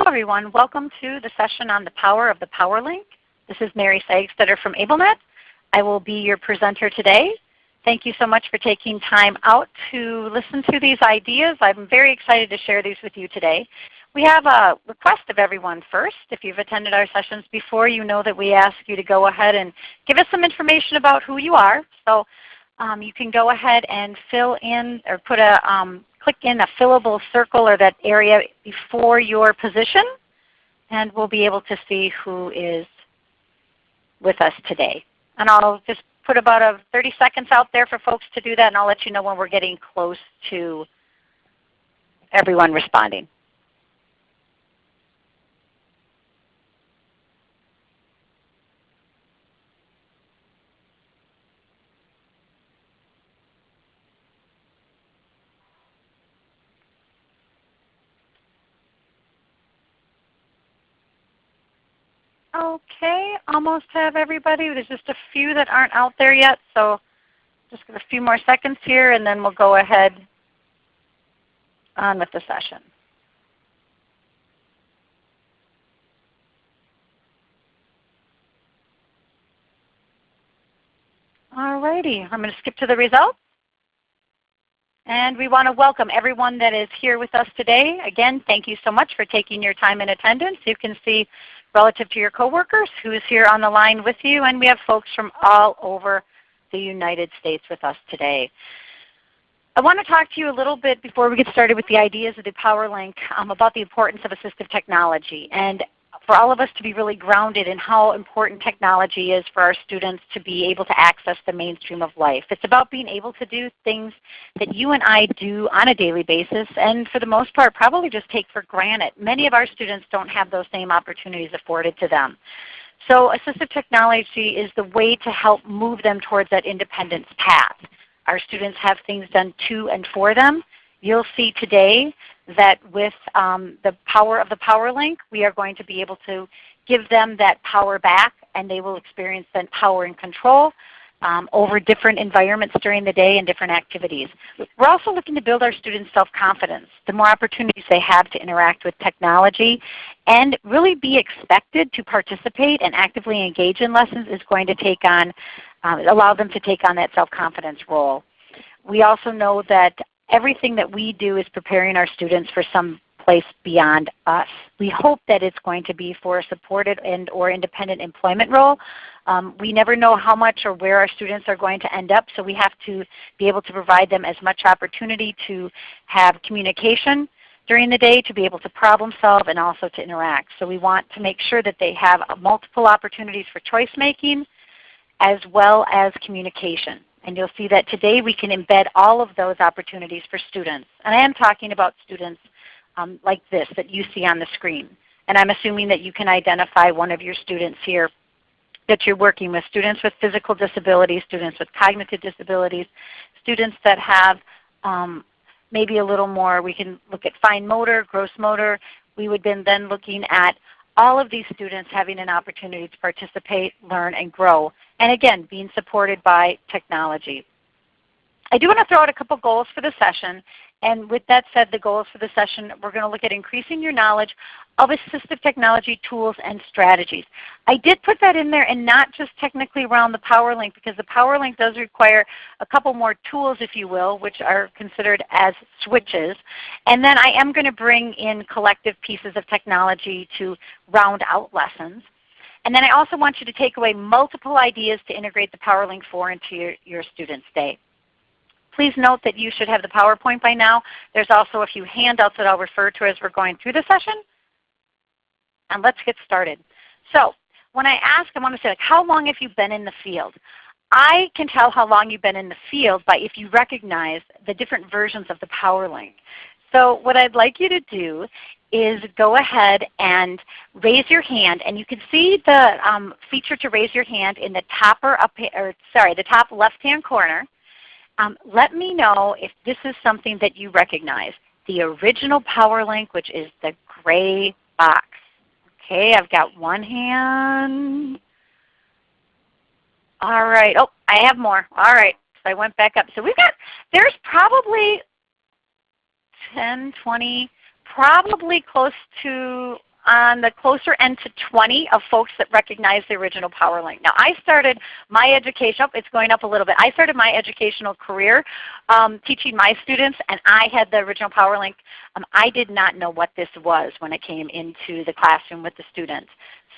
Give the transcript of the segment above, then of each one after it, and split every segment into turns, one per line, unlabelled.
everyone. Welcome to the session on the power of the PowerLink. This is Mary Sagstetter from M.A.Ed. I will be your presenter today. Thank you so much for taking time out to listen to these ideas. I'm very excited to share these with you today. We have a request of everyone first. If you've attended our sessions before, you know that we ask you to go ahead and give us some information about who you are. So you can go ahead and fill in or put a click in a fillable circle or that area before your position, and we'll be able to see who is with us today. And I'll just put about 30 seconds out there for folks to do that, and I'll let you know when we're getting close to everyone responding. Okay, almost have everybody. There's just a few that aren't out there yet, so just give a few more seconds here, and then we'll go ahead on with the session. All righty, I'm going to skip to the results. And we want to welcome everyone that is here with us today. Again, thank you so much for taking your time in attendance. You can see relative to your coworkers who is here on the line with you, and we have folks from all over the United States with us today. I want to talk to you a little bit before we get started with the ideas of the PowerLink about the importance of assistive technology, and for all of us to be really grounded in how important technology is for our students to be able to access the mainstream of life. It's about being able to do things that you and I do on a daily basis, and for the most part probably just take for granted. Many of our students don't have those same opportunities afforded to them. So assistive technology is the way to help move them towards that independence path. Our students have things done to and for them. You'll see today that with the power of the PowerLink, we are going to be able to give them that power back, and they will experience that power and control over different environments during the day and different activities. We're also looking to build our students' self-confidence. The more opportunities they have to interact with technology and really be expected to participate and actively engage in lessons is going to take on, allow them to take on that self-confidence role. We also know that everything that we do is preparing our students for some place beyond us. We hope that it's going to be for a supported and or independent employment role. We never know how much or where our students are going to end up, so we have to be able to provide them as much opportunity to have communication during the day, to be able to problem solve, and also to interact. So we want to make sure that they have multiple opportunities for choice making as well as communication. And you'll see that today we can embed all of those opportunities for students. And I am talking about students like this that you see on the screen. And I'm assuming that you can identify one of your students here that you're working with, students with physical disabilities, students with cognitive disabilities, students that have maybe a little more. We can look at fine motor, gross motor. We would then looking at all of these students having an opportunity to participate, learn, and grow. And again, being supported by technology. I do want to throw out a couple goals for the session. And with that said, the goals for the session, we're going to look at increasing your knowledge of assistive technology tools and strategies. I did put that in there, and not just technically around the PowerLink, because the PowerLink does require a couple more tools, if you will, which are considered as switches. And then I am going to bring in collective pieces of technology to round out lessons. And then I also want you to take away multiple ideas to integrate the PowerLink 4 into your students' day. Please note that you should have the PowerPoint by now. There's also a few handouts that I'll refer to as we're going through the session. And let's get started. So when I ask, I want to say, like, how long have you been in the field? I can tell how long you've been in the field by if you recognize the different versions of the PowerLink. So what I'd like you to do is go ahead and raise your hand, and you can see the feature to raise your hand in the top the top left-hand corner. Let me know if this is something that you recognize. The original PowerLink, which is the gray box. Okay, I've got one hand. All right. Oh, I have more. All right. So I went back up. So there's probably 10, 20, probably close to on the closer end to 20 of folks that recognize the original PowerLink. Now I started my education, it's going up a little bit. I started my educational career teaching my students, and I had the original PowerLink. I did not know what this was when I came into the classroom with the students.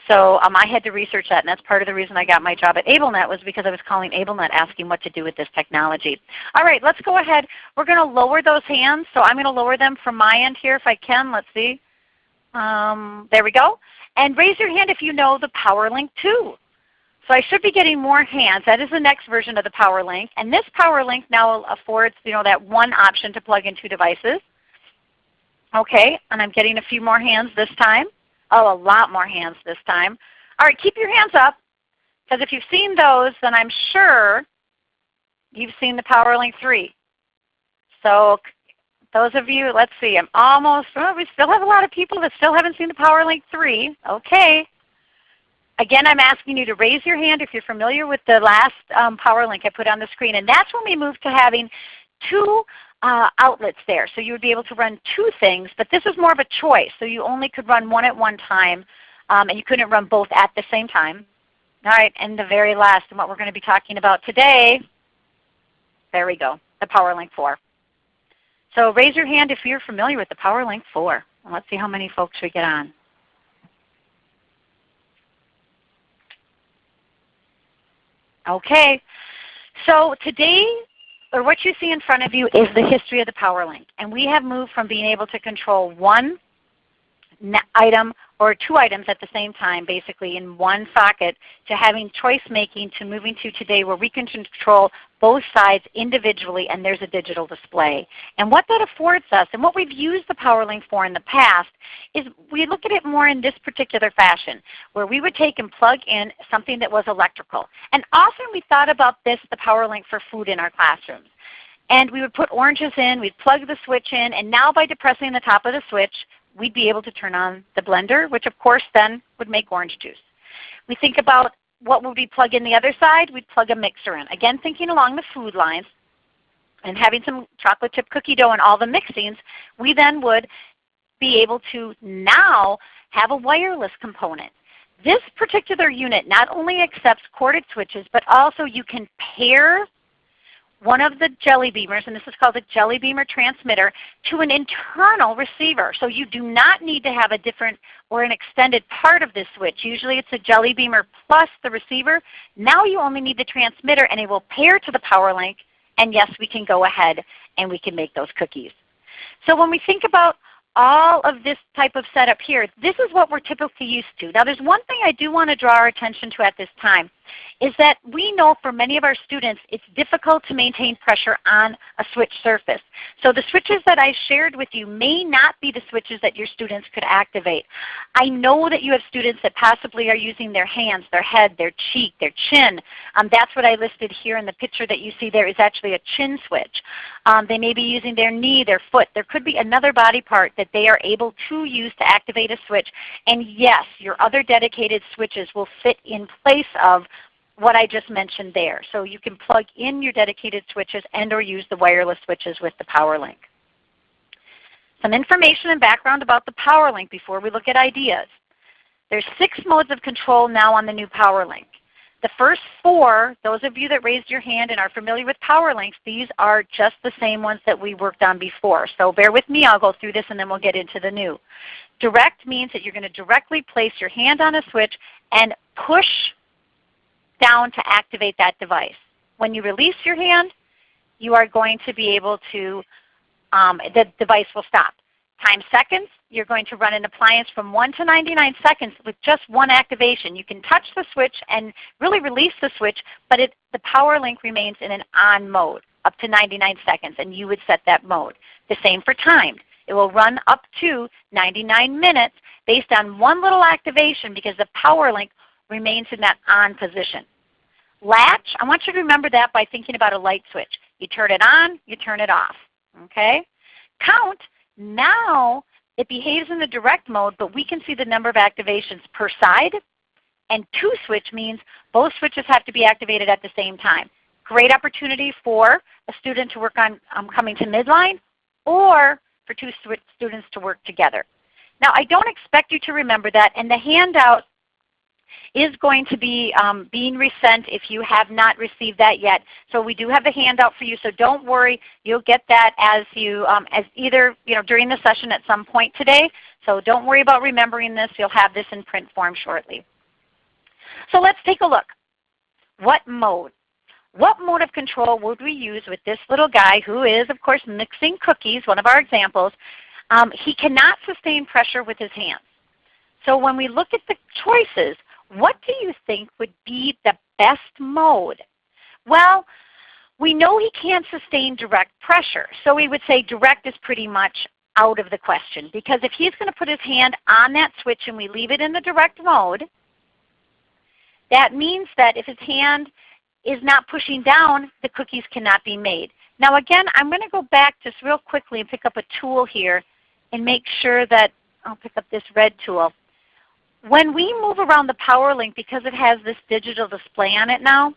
So I had to research that, and that's part of the reason I got my job at AbleNet, was because I was calling AbleNet asking what to do with this technology. All right, let's go ahead. We're going to lower those hands. So I'm going to lower them from my end here if I can. Let's see. There we go. And raise your hand if you know the PowerLink 2. So I should be getting more hands. That is the next version of the PowerLink. And this PowerLink now affords that one option to plug in 2 devices. Okay, and I'm getting a few more hands this time. Oh, a lot more hands this time. All right, keep your hands up, because if you've seen those, then I'm sure you've seen the PowerLink 3. So those of you, let's see, I'm almost, we still have a lot of people that still haven't seen the PowerLink 3. Okay. Again, I'm asking you to raise your hand if you're familiar with the last PowerLink I put on the screen. And that's when we moved to having 2 outlets there. So you would be able to run 2 things, but this is more of a choice. So you only could run one at one time, and you couldn't run both at the same time. All right, and the very last, and what we're going to be talking about today, there we go, the PowerLink 4. So raise your hand if you're familiar with the PowerLink 4. And let's see how many folks we get on. Okay, so today, or what you see in front of you, is the history of the PowerLink. And we have moved from being able to control one item or 2 items at the same time, basically in one socket, to having choice making, to moving to today where we can control both sides individually and there's a digital display. And what that affords us, and what we've used the PowerLink for in the past, is we look at it more in this particular fashion, where we would take and plug in something that was electrical. And often we thought about this, the PowerLink, for food in our classrooms. And we would put oranges in, we'd plug the switch in, and now by depressing the top of the switch, we'd be able to turn on the blender, which of course then would make orange juice. We think about what would we plug in the other side? We'd plug a mixer in. Again, thinking along the food lines and having some chocolate chip cookie dough and all the mixings, we then would be able to now have a wireless component. This particular unit not only accepts corded switches, but also you can pair one of the jelly beamers, and this is called a jelly beamer transmitter, to an internal receiver. So you do not need to have a different or an extended part of this switch. Usually it's a jelly beamer plus the receiver. Now you only need the transmitter, and it will pair to the PowerLink, and yes, we can go ahead and we can make those cookies. So when we think about all of this type of setup here, this is what we're typically used to. Now there's one thing I do want to draw our attention to at this time, is that we know for many of our students it's difficult to maintain pressure on a switch surface. So the switches that I shared with you may not be the switches that your students could activate. I know that you have students that possibly are using their hands, their head, their cheek, their chin. That's what I listed here in the picture that you see there is actually a chin switch. They may be using their knee, their foot. There could be another body part that they are able to use to activate a switch. And yes, your other dedicated switches will fit in place of what I just mentioned there. So you can plug in your dedicated switches and or use the wireless switches with the PowerLink. Some information and background about the PowerLink before we look at ideas. There's 6 modes of control now on the new PowerLink. The first 4, those of you that raised your hand and are familiar with PowerLinks, these are just the same ones that we worked on before. So bear with me, I'll go through this and then we'll get into the new. Direct means that you're going to directly place your hand on a switch and push down to activate that device. When you release your hand, you are going to be able to, the device will stop. Time seconds, you're going to run an appliance from 1 to 99 seconds with just one activation. You can touch the switch and really release the switch, but the PowerLink remains in an on mode up to 99 seconds, and you would set that mode. The same for timed. It will run up to 99 minutes based on one little activation because the PowerLink remains in that on position. Latch, I want you to remember that by thinking about a light switch. You turn it on, you turn it off. Okay? Count, now it behaves in the direct mode, but we can see the number of activations per side. And 2 switch means both switches have to be activated at the same time. Great opportunity for a student to work on coming to midline or for 2 students to work together. Now I don't expect you to remember that, and the handout is going to be being resent if you have not received that yet. So we do have the handout for you, so don't worry. You'll get that as either during the session at some point today. So don't worry about remembering this. You'll have this in print form shortly. So let's take a look. What mode? What mode of control would we use with this little guy who is, of course, mixing cookies, one of our examples. He cannot sustain pressure with his hands. So when we look at the choices, what do you think would be the best mode? Well, we know he can't sustain direct pressure. So we would say direct is pretty much out of the question, because if he's going to put his hand on that switch and we leave it in the direct mode, that means that if his hand is not pushing down, the cookies cannot be made. Now again, I'm going to go back just real quickly and pick up a tool here and make sure that, I'll pick up this red tool. When we move around the PowerLink, because it has this digital display on it now,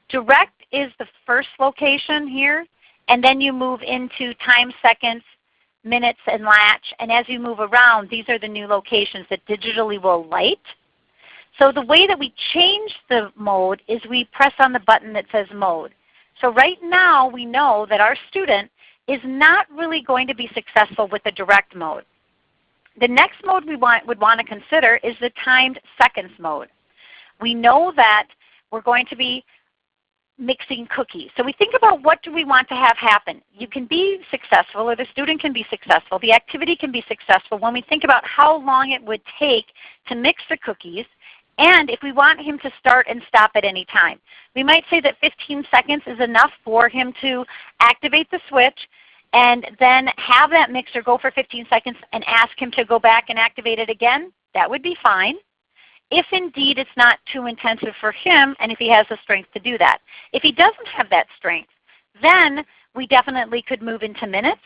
direct is the first location here, and then you move into time, seconds, minutes, and latch. And as you move around, these are the new locations that digitally will light. So the way that we change the mode is we press on the button that says mode. So right now we know that our student is not really going to be successful with the direct mode. The next mode we would want to consider is the timed seconds mode. We know that we're going to be mixing cookies. So we think about what do we want to have happen. You can be successful, or the student can be successful. The activity can be successful when we think about how long it would take to mix the cookies, and if we want him to start and stop at any time. We might say that 15 seconds is enough for him to activate the switch and then have that mixer go for 15 seconds and ask him to go back and activate it again. That would be fine. If indeed it's not too intensive for him and if he has the strength to do that. If he doesn't have that strength, then we definitely could move into minutes.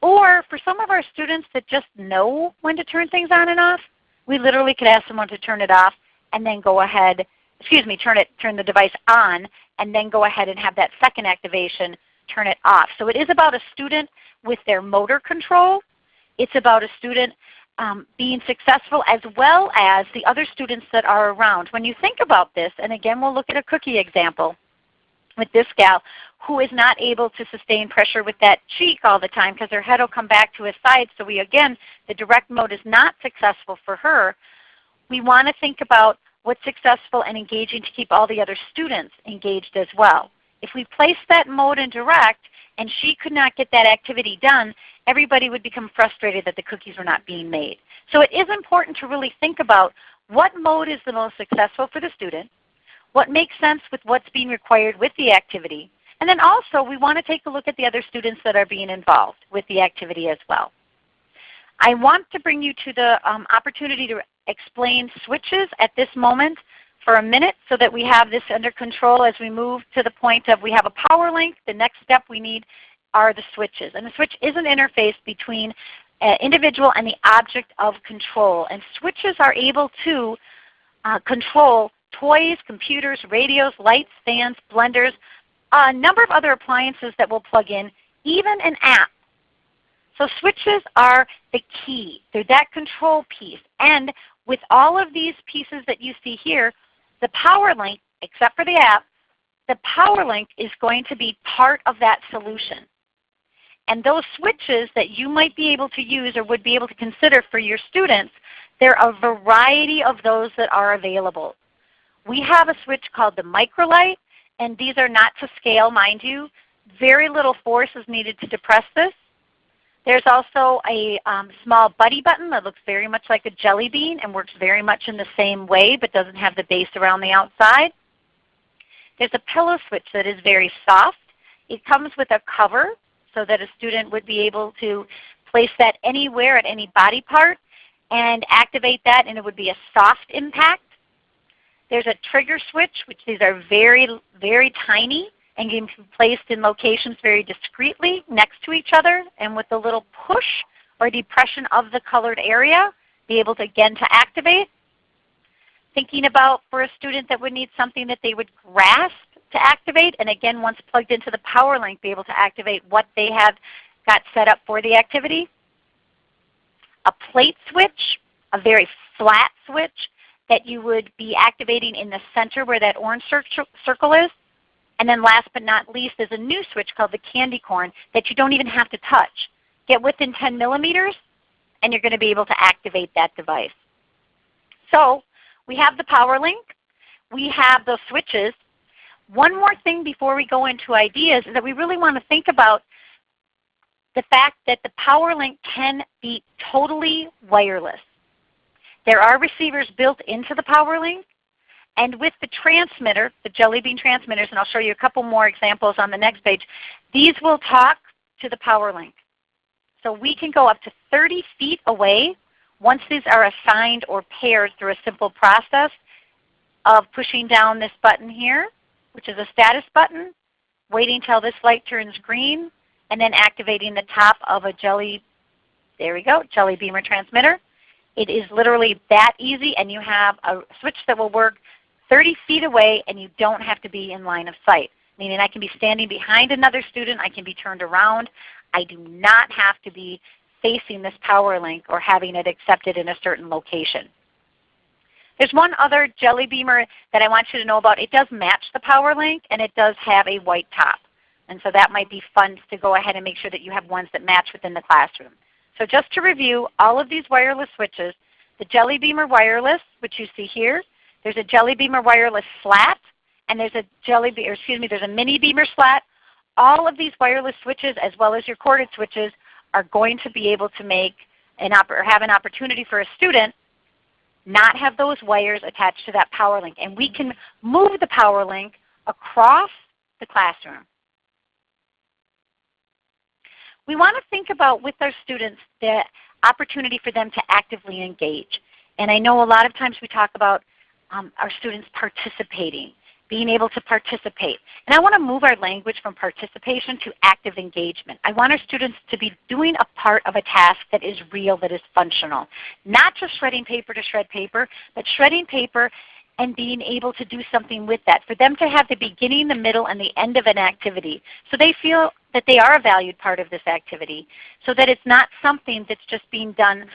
Or for some of our students that just know when to turn things on and off, we literally could ask someone to turn it off and then go ahead, turn the device on and then go ahead and have that second activation turn it off. So it is about a student with their motor control. It's about a student being successful as well as the other students that are around. When you think about this, and again we'll look at a cookie example with this gal who is not able to sustain pressure with that cheek all the time because her head will come back to his side. So the direct mode is not successful for her. We want to think about what's successful and engaging to keep all the other students engaged as well. If we place that mode in direct and she could not get that activity done, everybody would become frustrated that the cookies were not being made. So it is important to really think about what mode is the most successful for the student, what makes sense with what's being required with the activity, and then also we want to take a look at the other students that are being involved with the activity as well. I want to bring you to the opportunity to explain switches at this moment for a minute so that we have this under control as we move to the point of we have a PowerLink. The next step we need are the switches. And the switch is an interface between an individual and the object of control. And switches are able to control toys, computers, radios, lights, fans, blenders, a number of other appliances that will plug in, even an app. So switches are the key. They're that control piece. And with all of these pieces that you see here, the PowerLink, except for the app, the PowerLink is going to be part of that solution. And those switches that you might be able to use or would be able to consider for your students, there are a variety of those that are available. We have a switch called the microlight, and these are not to scale, mind you. Very little force is needed to depress this. There's also a small buddy button that looks very much like a jelly bean and works very much in the same way but doesn't have the base around the outside. There's a pillow switch that is very soft. It comes with a cover so that a student would be able to place that anywhere at any body part and activate that, and it would be a soft impact. There's a trigger switch, which these are very, very tiny and can be placed in locations very discreetly next to each other, and with a little push or depression of the colored area, be able to again to activate. Thinking about for a student that would need something that they would grasp to activate, and again once plugged into the PowerLink be able to activate what they have got set up for the activity. a plate switch, a very flat switch that you would be activating in the center where that orange circle is. And then last but not least is a new switch called the candy corn that you don't even have to touch. Get within 10 millimeters and you're going to be able to activate that device. So we have the PowerLink. We have those switches. One more thing before we go into ideas is that we really want to think about the fact that the PowerLink can be totally wireless. There are receivers built into the PowerLink, and with the transmitter, the Jelly Bean transmitters, and I'll show you a couple more examples on the next page, these will talk to the PowerLink. So we can go up to 30 feet away once these are assigned or paired through a simple process of pushing down this button here, which is a status button, waiting till this light turns green, and then activating the top of a Jelly Beamer transmitter. It is literally that easy, and you have a switch that will work 30 feet away, and you don't have to be in line of sight. Meaning I can be standing behind another student, I can be turned around. I do not have to be facing this PowerLink or having it accepted in a certain location. There's one other Jelly Beamer that I want you to know about. It does match the PowerLink, and it does have a white top. And so that might be fun to go ahead and make sure that you have ones that match within the classroom. So just to review, all of these wireless switches, the Jelly Beamer Wireless, which you see here, there's a Jelly Beamer Wireless Slat, and there's a Mini Beamer Slat. All of these wireless switches, as well as your corded switches, are going to be able to make or have an opportunity for a student not have those wires attached to that PowerLink. And we can move the PowerLink across the classroom. We want to think about with our students the opportunity for them to actively engage. And I know a lot of times we talk about our students participating, being able to participate. And I want to move our language from participation to active engagement. I want our students to be doing a part of a task that is real, that is functional. Not just shredding paper to shred paper, but shredding paper and being able to do something with that. For them to have the beginning, the middle, and the end of an activity so they feel that they are a valued part of this activity, so that it's not something that's just being done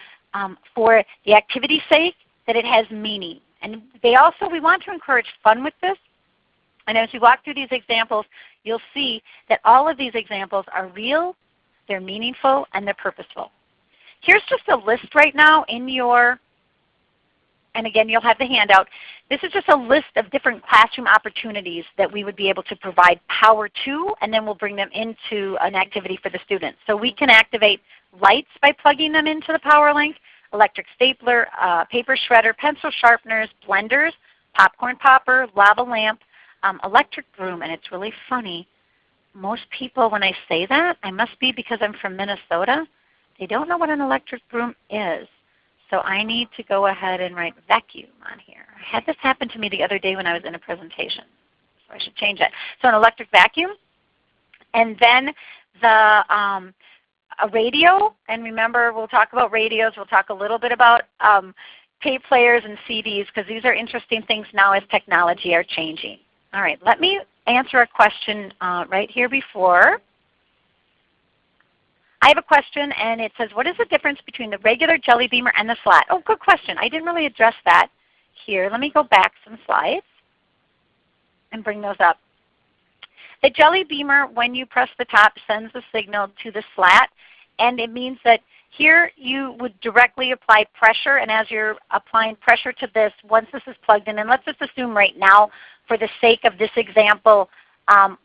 for the activity's sake, that it has meaning. And we want to encourage fun with this. And as we walk through these examples, you'll see that all of these examples are real, they're meaningful, and they're purposeful. Here's just a list right now in your, and again you'll have the handout. This is just a list of different classroom opportunities that we would be able to provide power to, and then we'll bring them into an activity for the students. So we can activate lights by plugging them into the PowerLink, electric stapler, paper shredder, pencil sharpeners, blenders, popcorn popper, lava lamp, electric broom. And it's really funny. Most people, when I say that, I must be because I'm from Minnesota, they don't know what an electric broom is. So I need to go ahead and write vacuum on here. I had this happen to me the other day when I was in a presentation. So I should change that. So an electric vacuum. And then a radio. And remember, we'll talk about radios. We'll talk a little bit about tape players and CDs, because these are interesting things now as technology are changing. All right, let me answer a question right here before. I have a question, and it says, what is the difference between the regular Jelly Beamer and the Slat? Oh, good question. I didn't really address that here. Let me go back some slides and bring those up. The Jelly Beamer, when you press the top, sends the signal to the Slat, and it means that here you would directly apply pressure, and as you're applying pressure to this, once this is plugged in, and let's just assume right now for the sake of this example,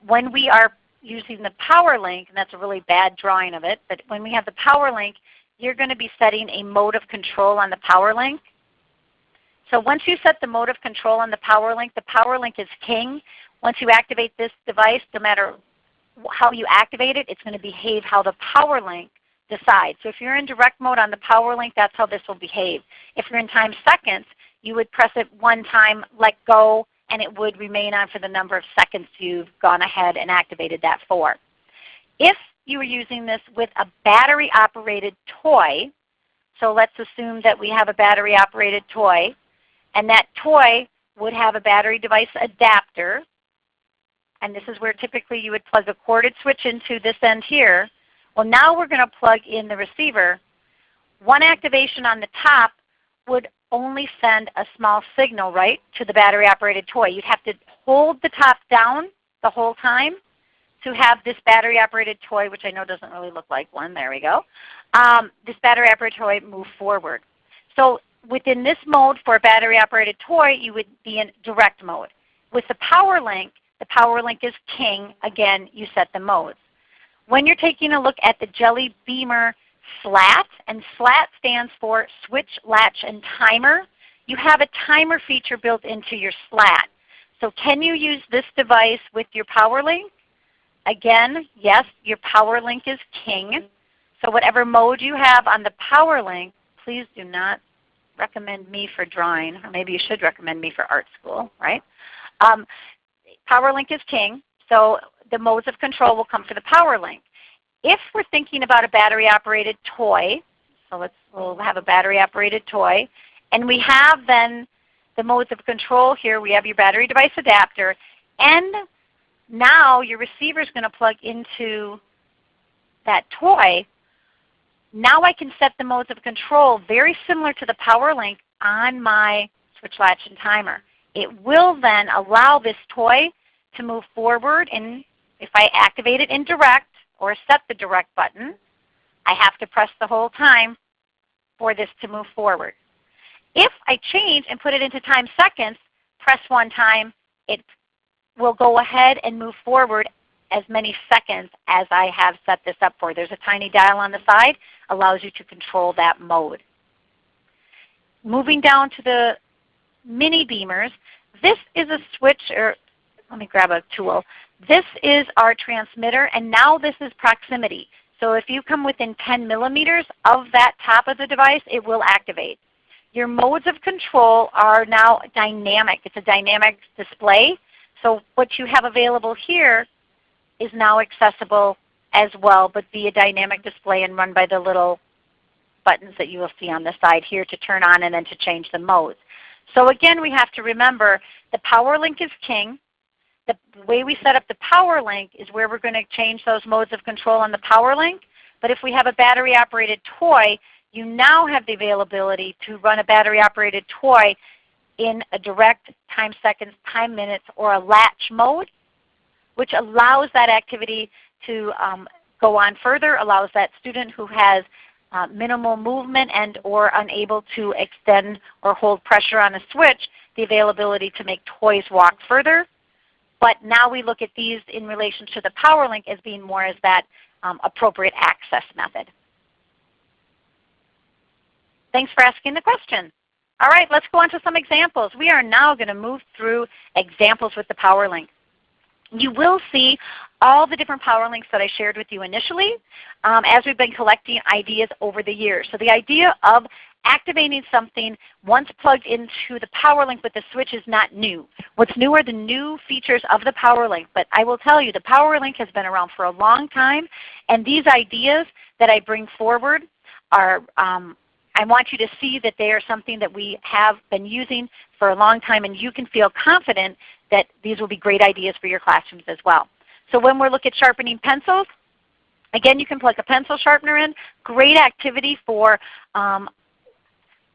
when we are using the PowerLink, and that's a really bad drawing of it, but when we have the PowerLink, you're going to be setting a mode of control on the PowerLink. So once you set the mode of control on the PowerLink is king. Once you activate this device, no matter how you activate it, it's going to behave how the PowerLink decides. So if you're in direct mode on the PowerLink, that's how this will behave. If you're in time seconds, you would press it one time, let go, and it would remain on for the number of seconds you've gone ahead and activated that for. If you were using this with a battery-operated toy, so let's assume that we have a battery-operated toy, and that toy would have a battery device adapter, and this is where typically you would plug a corded switch into this end here. Well, now we're going to plug in the receiver. one activation on the top would only send a small signal, right, to the battery-operated toy. You'd have to hold the top down the whole time to have this battery-operated toy, which I know doesn't really look like one. There we go. This battery-operated toy move forward. So within this mode for a battery-operated toy, you would be in direct mode. With the PowerLink is king. Again, you set the modes. When you're taking a look at the Jelly Beamer SLAT, and SLAT stands for Switch, Latch, and Timer, you have a timer feature built into your SLAT. So can you use this device with your PowerLink? Again, yes, your PowerLink is king. So whatever mode you have on the PowerLink, please do not recommend me for drawing, or maybe you should recommend me for art school, right? PowerLink is king, so the modes of control will come for the PowerLink. If we're thinking about a battery-operated toy, so we'll have a battery-operated toy, and we have then the modes of control here. We have your battery device adapter, and now your receiver is going to plug into that toy. Now I can set the modes of control very similar to the PowerLink on my switch, latch, and timer. It will then allow this toy to move forward, and if I activate it in direct or set the direct button, I have to press the whole time for this to move forward. If I change and put it into time seconds, press one time, it will go ahead and move forward as many seconds as I have set this up for. There's a tiny dial on the side, allows you to control that mode. Moving down to the mini beamers, this is a switch, or let me grab a tool. This is our transmitter, and now this is proximity. So if you come within 10 millimeters of that top of the device, it will activate. Your modes of control are now dynamic. It's a dynamic display. So what you have available here is now accessible as well, but via dynamic display and run by the little buttons that you will see on the side here to turn on and then to change the modes. So again, we have to remember the PowerLink is king. The way we set up the PowerLink is where we're going to change those modes of control on the PowerLink. But if we have a battery-operated toy, you now have the availability to run a battery-operated toy in a direct time seconds, time minutes, or a latch mode, which allows that activity to go on further, allows that student who has minimal movement and or unable to extend or hold pressure on a switch, the availability to make toys walk further. But now we look at these in relation to the PowerLink as being more as that appropriate access method. Thanks for asking the question. All right, let's go on to some examples. We are now going to move through examples with the PowerLink. You will see all the different PowerLinks that I shared with you initially as we've been collecting ideas over the years. So the idea of activating something once plugged into the PowerLink with the switch is not new. What's new are the new features of the PowerLink. But I will tell you, the PowerLink has been around for a long time, and these ideas that I bring forward are I want you to see that they are something that we have been using for a long time, and you can feel confident that these will be great ideas for your classrooms as well. So when we're looking at sharpening pencils, again, you can plug a pencil sharpener in. Great activity for an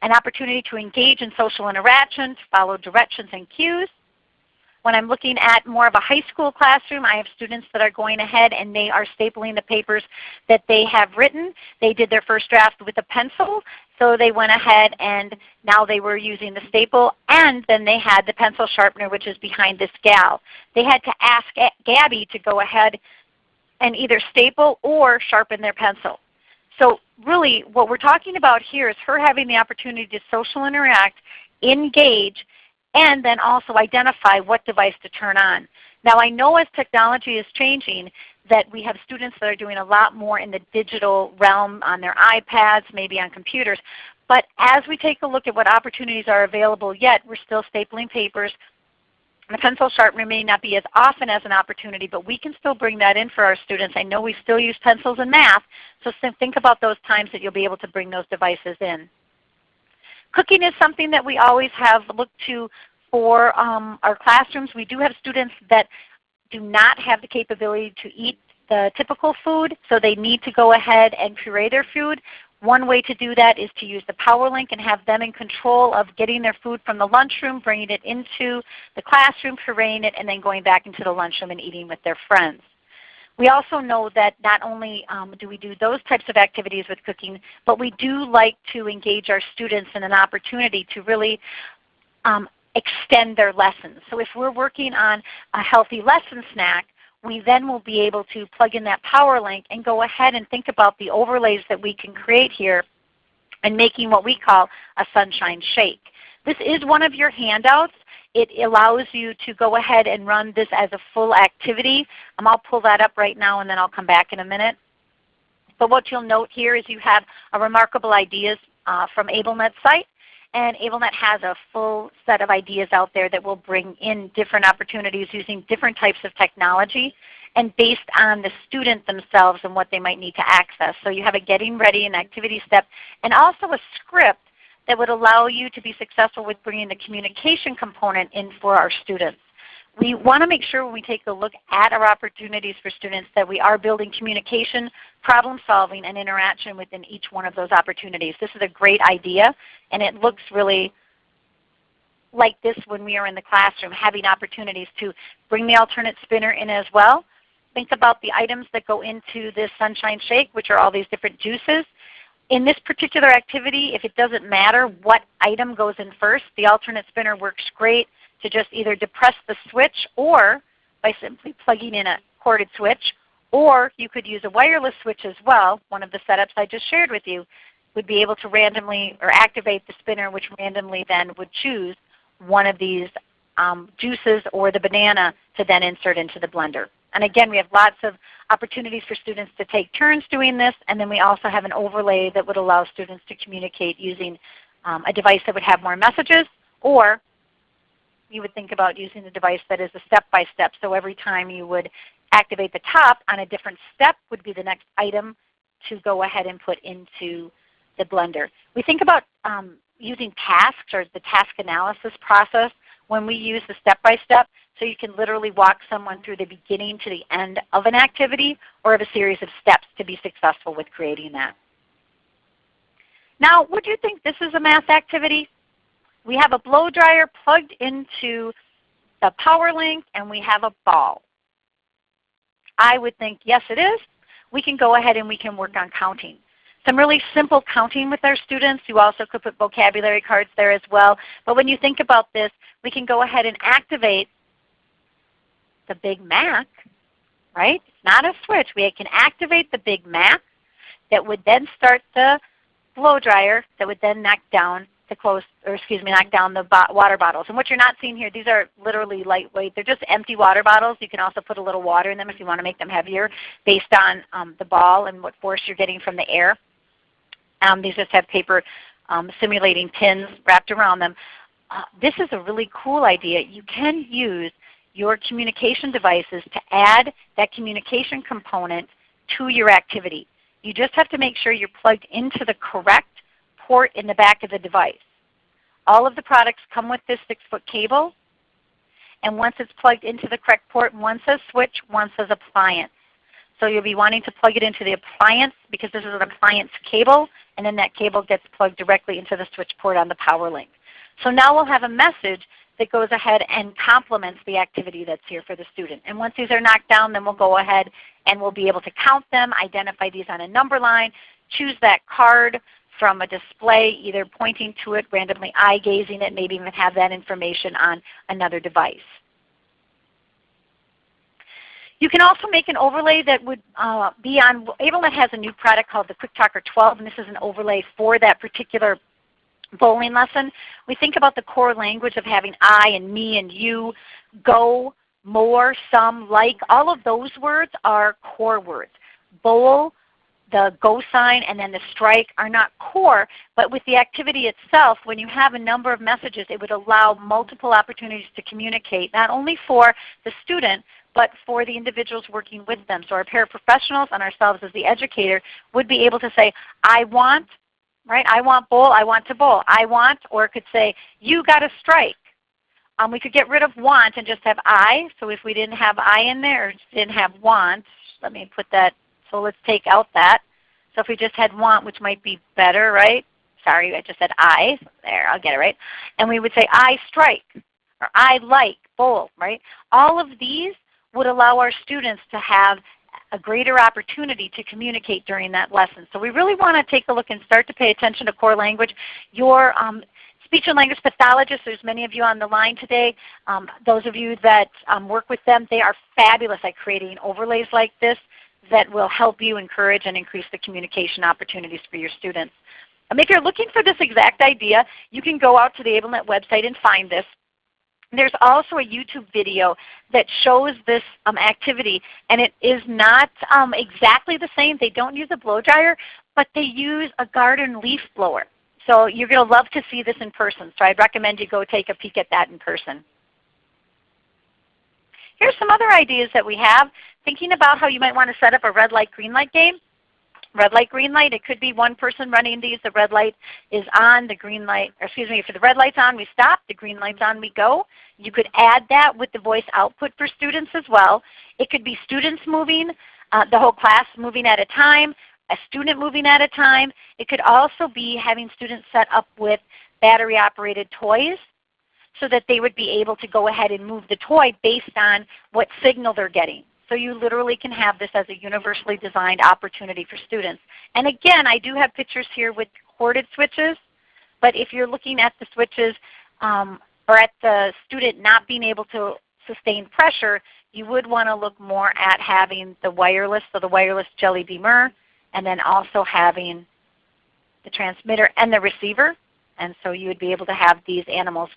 opportunity to engage in social interaction, to follow directions and cues. When I'm looking at more of a high school classroom, I have students that are going ahead and they are stapling the papers that they have written. They did their first draft with a pencil, so they went ahead and now they were using the staple, and then they had the pencil sharpener, which is behind this gal. They had to ask Gabby to go ahead and either staple or sharpen their pencil. So really what we're talking about here is her having the opportunity to social interact, engage, and then also identify what device to turn on. Now I know as technology is changing that we have students that are doing a lot more in the digital realm on their iPads, maybe on computers. But as we take a look at what opportunities are available yet, we're still stapling papers. The pencil sharpener may not be as often as an opportunity, but we can still bring that in for our students. I know we still use pencils in math, so think about those times that you'll be able to bring those devices in. Cooking is something that we always have looked to for our classrooms. We do have students that do not have the capability to eat the typical food, so they need to go ahead and puree their food. One way to do that is to use the PowerLink and have them in control of getting their food from the lunchroom, bringing it into the classroom, pureeing it, and then going back into the lunchroom and eating with their friends. We also know that not only do we do those types of activities with cooking, but we do like to engage our students in an opportunity to really extend their lessons. So if we're working on a healthy lesson snack, we then will be able to plug in that PowerLink and go ahead and think about the overlays that we can create here and making what we call a sunshine shake. This is one of your handouts. It allows you to go ahead and run this as a full activity. I'll pull that up right now and then I'll come back in a minute. But what you'll note here is you have a Remarkable Ideas from M.A.Ed's site. And M.A.Ed has a full set of ideas out there that will bring in different opportunities using different types of technology and based on the student themselves and what they might need to access. So you have a getting ready and activity step and also a script that would allow you to be successful with bringing the communication component in for our students. We want to make sure when we take a look at our opportunities for students that we are building communication, problem solving, and interaction within each one of those opportunities. This is a great idea, and it looks really like this when we are in the classroom, having opportunities to bring the alternate spinner in as well. Think about the items that go into this sunshine shake, which are all these different juices. In this particular activity, if it doesn't matter what item goes in first, the alternate spinner works great to just either depress the switch or by simply plugging in a corded switch, or you could use a wireless switch as well. One of the setups I just shared with you would be able to randomly or activate the spinner, which randomly then would choose one of these juices or the banana to then insert into the blender. And again, we have lots of opportunities for students to take turns doing this, and then we also have an overlay that would allow students to communicate using a device that would have more messages, or you would think about using a device that is a step-by-step. So every time you would activate the top on a different step would be the next item to go ahead and put into the blender. We think about using tasks or the task analysis process when we use the step-by-step, so you can literally walk someone through the beginning to the end of an activity or of a series of steps to be successful with creating that. Now, would you think this is a math activity? We have a blow dryer plugged into the PowerLink and we have a ball. I would think, yes it is. We can go ahead and we can work on counting. Some really simple counting with our students. You also could put vocabulary cards there as well. But when you think about this, we can go ahead and activate the Big Mac, right? It's not a switch. We can activate the Big Mac that would then start the blow dryer that would then knock down the water bottles. And what you're not seeing here, these are literally lightweight. They're just empty water bottles. You can also put a little water in them if you want to make them heavier based on the ball and what force you're getting from the air. These just have paper simulating pins wrapped around them. This is a really cool idea. You can use your communication devices to add that communication component to your activity. You just have to make sure you're plugged into the correct port in the back of the device. All of the products come with this 6-foot cable, and once it's plugged into the correct port, one says switch, one says appliance. So you'll be wanting to plug it into the appliance because this is an appliance cable, and then that cable gets plugged directly into the switch port on the PowerLink. So now we'll have a message that goes ahead and complements the activity that's here for the student. And once these are knocked down, then we'll go ahead and we'll be able to count them, identify these on a number line, choose that card from a display, either pointing to it, randomly eye-gazing it, maybe even have that information on another device. You can also make an overlay that would be on, M.A.Ed has a new product called the Quick Talker 12, and this is an overlay for that particular bowling lesson. We think about the core language of having I and me and you, go, more, some, like. All of those words are core words. Bowl, the go sign, and then the strike are not core, but with the activity itself, when you have a number of messages, it would allow multiple opportunities to communicate, not only for the student, but for the individuals working with them. So our paraprofessionals and ourselves as the educator would be able to say, I want, right? I want bowl, I want to bowl. I want, or it could say, you got to strike. We could get rid of want and just have I. So if we didn't have I in there, or didn't have want, let me put that, so let's take out that. So if we just had want, which might be better, right? Sorry, I just said I. There, I'll get it right. And we would say I strike, or I like, bowl, right? All of these would allow our students to have a greater opportunity to communicate during that lesson. So we really want to take a look and start to pay attention to core language. Your speech and language pathologists, there's many of you on the line today. Those of you that work with them, they are fabulous at creating overlays like this that will help you encourage and increase the communication opportunities for your students. If you're looking for this exact idea, you can go out to the AbleNet website and find this. There's also a YouTube video that shows this activity, and it is not exactly the same. They don't use a blow dryer, but they use a garden leaf blower. So you're going to love to see this in person. So I'd recommend you go take a peek at that in person. Here's some other ideas that we have. Thinking about how you might want to set up a red light, green light game. Red light, green light, it could be one person running these. The red light is on, the green light, or excuse me, if the red light's on, we stop. The green light's on, we go. You could add that with the voice output for students as well. It could be students moving, the whole class moving at a time, a student moving at a time. It could also be having students set up with battery operated toys so that they would be able to go ahead and move the toy based on what signal they're getting. So you literally can have this as a universally designed opportunity for students. And again, I do have pictures here with corded switches, but if you're looking at the switches or at the student not being able to sustain pressure, you would want to look more at having the wireless, so the wireless jelly beamer, and then also having the transmitter and the receiver. And so you would be able to have these animals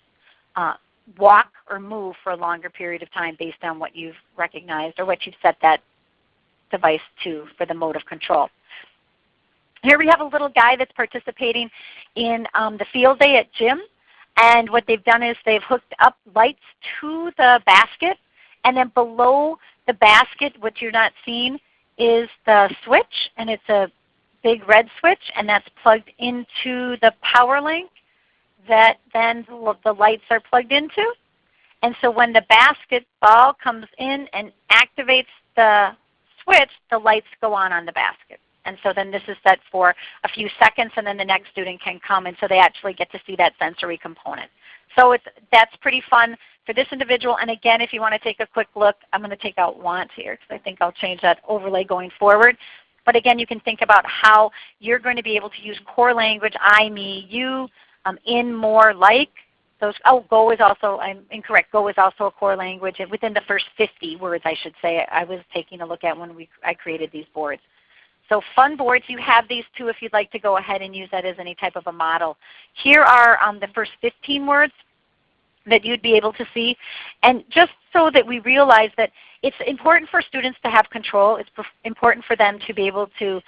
walk or move for a longer period of time based on what you've recognized or what you've set that device to for the mode of control. Here we have a little guy that's participating in the field day at gym. And what they've done is they've hooked up lights to the basket. And then below the basket, what you're not seeing is the switch. And it's a big red switch. And that's plugged into the PowerLink that then the lights are plugged into. And so when the basketball comes in and activates the switch, the lights go on the basket. And so then this is set for a few seconds, and then the next student can come, and so they actually get to see that sensory component. So that's pretty fun for this individual. And again, if you want to take a quick look, I'm going to take out want here because I think I'll change that overlay going forward. But again, you can think about how you're going to be able to use core language, I, me, you, in, more, like. Those, go is also, I'm incorrect, go is also a core language. And within the first 50 words, I should say, I was taking a look at when I created these boards. So fun boards, you have these too if you'd like to go ahead and use that as any type of a model. Here are the first 15 words that you'd be able to see. And just so that we realize that it's important for students to have control. It's important for them to be able to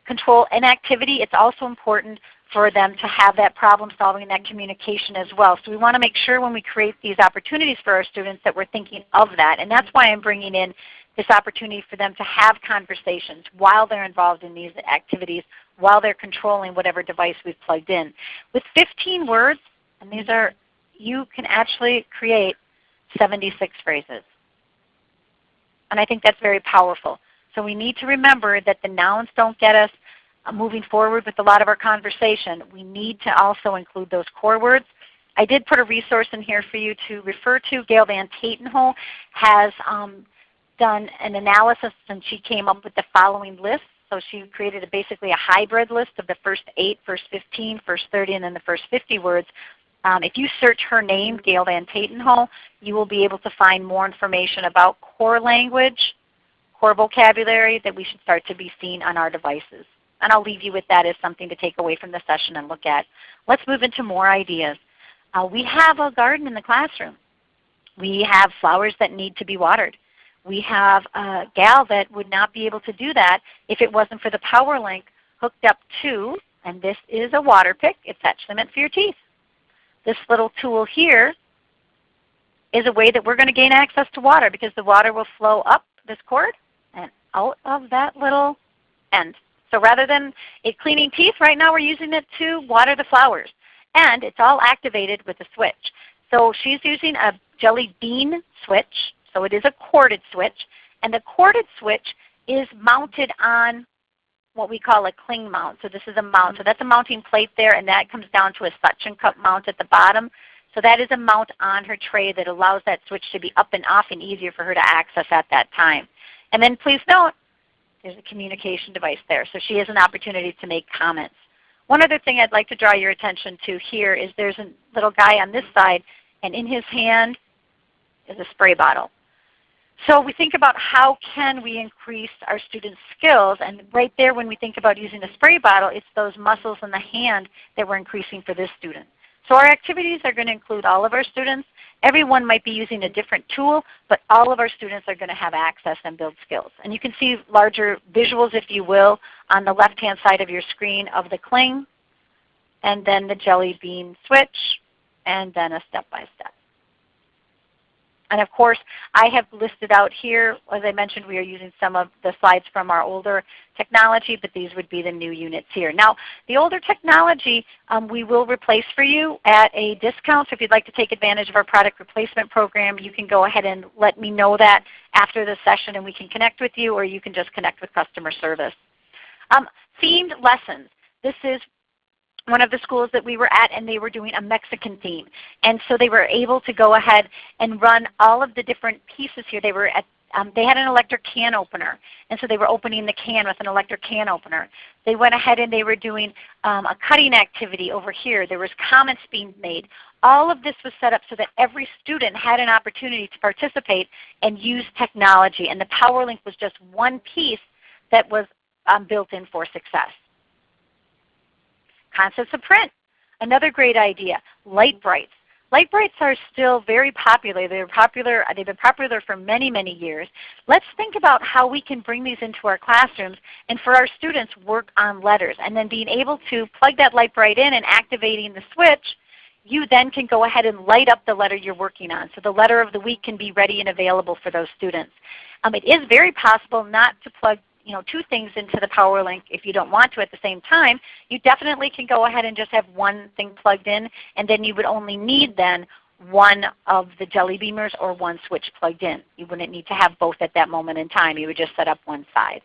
control an activity. It's also important for them to have that problem solving and that communication as well. So we want to make sure when we create these opportunities for our students that we're thinking of that. And that's why I'm bringing in this opportunity for them to have conversations while they're involved in these activities, while they're controlling whatever device we've plugged in. With 15 words, and these are, you can actually create 76 phrases. And I think that's very powerful. So we need to remember that the nouns don't get us moving forward with a lot of our conversation. We need to also include those core words. I did put a resource in here for you to refer to. Gail Van Tatenhol has done an analysis, and she came up with the following list. So she created basically a hybrid list of the first 8, first 15, first 30, and then the first 50 words. If you search her name, Gail Van Tatenhol, you will be able to find more information about core language, core vocabulary that we should start to be seeing on our devices. And I'll leave you with that as something to take away from the session and look at. Let's move into more ideas. We have a garden in the classroom. We have flowers that need to be watered. We have a gal that would not be able to do that if it wasn't for the PowerLink hooked up to, and this is a water pick. It's actually meant for your teeth. This little tool here is a way that we're going to gain access to water because the water will flow up this cord and out of that little end. So rather than it cleaning teeth, right now we're using it to water the flowers. And it's all activated with a switch. So she's using a jelly bean switch. So it is a corded switch. And the corded switch is mounted on what we call a cling mount. So this is a mount. So that's a mounting plate there, and that comes down to a suction cup mount at the bottom. So that is a mount on her tray that allows that switch to be up and off and easier for her to access at that time. And then please note, there's a communication device there. So she has an opportunity to make comments. One other thing I'd like to draw your attention to here is there's a little guy on this side, and in his hand is a spray bottle. So we think about how can we increase our students' skills, and right there when we think about using a spray bottle, it's those muscles in the hand that we're increasing for this student. So our activities are going to include all of our students. Everyone might be using a different tool, but all of our students are going to have access and build skills. And you can see larger visuals, if you will, on the left-hand side of your screen of the cling, and then the jelly bean switch, and then a step-by-step. And of course, I have listed out here, as I mentioned, we are using some of the slides from our older technology, but these would be the new units here. Now, the older technology we will replace for you at a discount. So if you'd like to take advantage of our product replacement program, you can go ahead and let me know that after the session and we can connect with you, or you can just connect with customer service. Themed lessons. This is one of the schools that we were at, and they were doing a Mexican theme. And so they were able to go ahead and run all of the different pieces here. They were at, they had an electric can opener, and so they were opening the can with an electric can opener. They went ahead and they were doing a cutting activity over here. There was comments being made. All of this was set up so that every student had an opportunity to participate and use technology, and the PowerLink was just one piece that was built in for success. Concepts of print, another great idea. Light brights. Light brights are still very popular. They've been popular for many, many years. Let's think about how we can bring these into our classrooms and for our students work on letters. And then being able to plug that light bright in and activating the switch, you then can go ahead and light up the letter you're working on. So the letter of the week can be ready and available for those students. It is very possible not to plug two things into the PowerLink if you don't want to at the same time. You definitely can go ahead and just have one thing plugged in, and then you would only need then one of the jelly beamers or one switch plugged in. You wouldn't need to have both at that moment in time. You would just set up one side.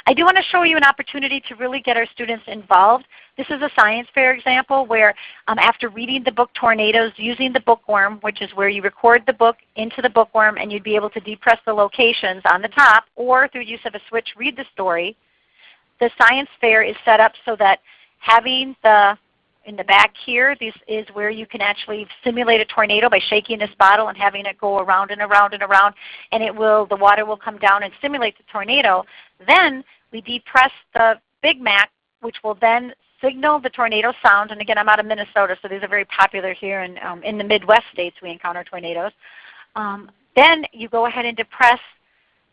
I do want to show you an opportunity to really get our students involved. This is a science fair example where after reading the book Tornadoes, using the bookworm, which is where you record the book into the bookworm and you'd be able to depress the locations on the top, or through use of a switch read the story. The science fair is set up so that having in the back here, this is where you can actually simulate a tornado by shaking this bottle and having it go around and around and around, and the water will come down and simulate the tornado. Then we depress the Big Mac, which will then signal the tornado sound. And again, I'm out of Minnesota, so these are very popular here in the Midwest states we encounter tornadoes. Then you go ahead and depress